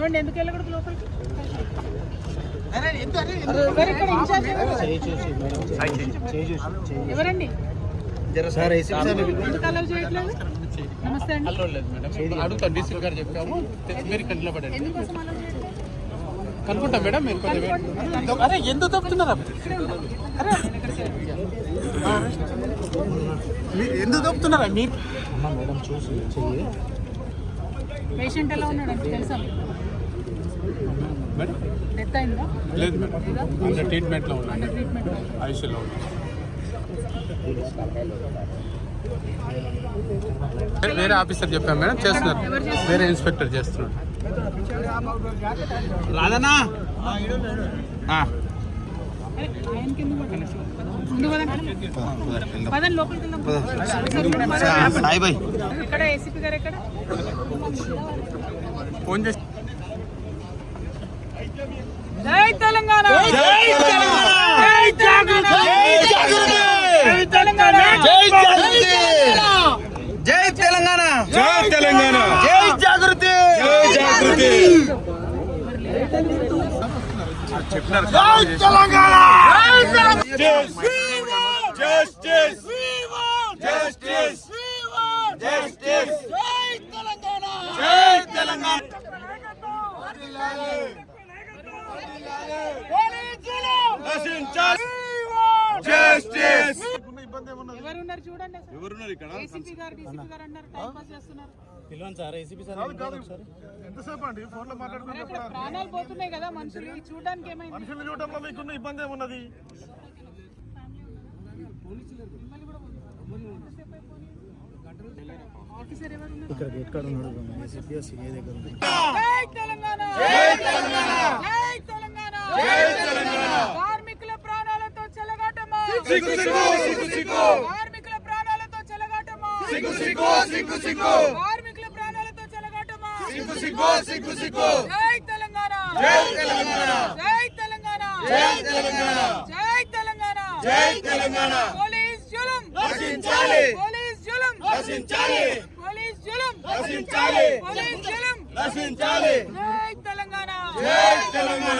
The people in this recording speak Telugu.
ఏమండి ఎందుకు వెళ్ళకూడదు లోపలికి? ఎవరండి ఎందుకు అలౌ చేయట్లేదు? నమస్తే అండి. అడుగుతాను డీసీ గారు చెప్పాము, మీరు కంటిలో పడండి. ఎందుకోసం అలౌ చేయట్లేదు? కనుక్కుంటా మేడం. మీరు అరే ఎందుకు తప్పుతున్నారా? ఎందుకు తప్పుతున్నారా మీరు? పేషెంట్ ఎలా ఉన్నాడు తెలుసా? మేడం డెత్ అయిందా? లేదు మేడం, అండర్ ట్రీట్మెంట్లో ఉన్నాను, ట్రీట్మెంట్. ఐసీయూలో ఉన్నాను. వేరే ఆఫీసర్ చెప్పాను మేడం, చేస్తున్నారు. వేరే ఇన్స్పెక్టర్ చేస్తున్నాడు. రాదన్నా పదండి లోపలికి వెళ్దాం. ఇక్కడ ఏసీపీ గారు ఎక్కడ? ఫోన్ చేసి జై తెలంగాణ, జై జాగృతి, జై తెలంగాణ, జై జాగృతి, జై తెలంగాణ, జై తెలంగాణ, జై జాగృతి, జై జాగృతి. చెప్పినారు జై Telangana, justice, justice, justice, justice, జై తెలంగాణ, జై తెలంగాణ. ఎవరున్నారు చూడండి. ఎవరున్నారు ఇక్కడ? ఏసీపీ గారు, డీసీపీ గారు అన్నారు టైం పాస్ చేస్తున్నారు. ఎంతసేపు అండి ఫోన్ లో మాట్లాడుకుంటే ప్రాణాలు పోతున్నాయి కదా మనుషులు చూడడానికి. ఏమైంది? మనుషుల్ని చూడటంలో మీకున్న ఇబ్బంది ఏమున్నది? ఆఫీసర్ ఎవరు ఉన్నారు? ఇక్కడ గేట్ కార్డు ఉన్నాడు, ఏసీపీ సిఐ దగ్గర ఉంది. జై తెలంగాణ, జై తెలంగాణ, జై తెలంగాణ, జై తెలంగాణ. కార్మికుల ప్రాణాలతో చెలగాటమా, సిగ్గు సిగ్గు, సిగ్గు సిగ్గు, కార్మికుల ప్రాణాలతో చెలగాటమా, సిగ్గు సిగ్గు, సిగ్గు సిగ్గు, కార్మికుల ప్రాణాలతో చెలగాటమా, సిగ్గు సిగ్గు, సిగ్గు సిగ్గు. జై తెలంగాణ, జై తెలంగాణ, జై తెలంగాణ, జై తెలంగాణ, జై తెలంగాణ, జై తెలంగాణ. పోలీస్ జులుం నశించాలి, పోలీస్ జులుం నశించాలి, పోలీస్ జులుం నశించాలి, పోలీస్ జులుం. నశించాలి. జై తెలంగాణ, జై తెలంగాణ.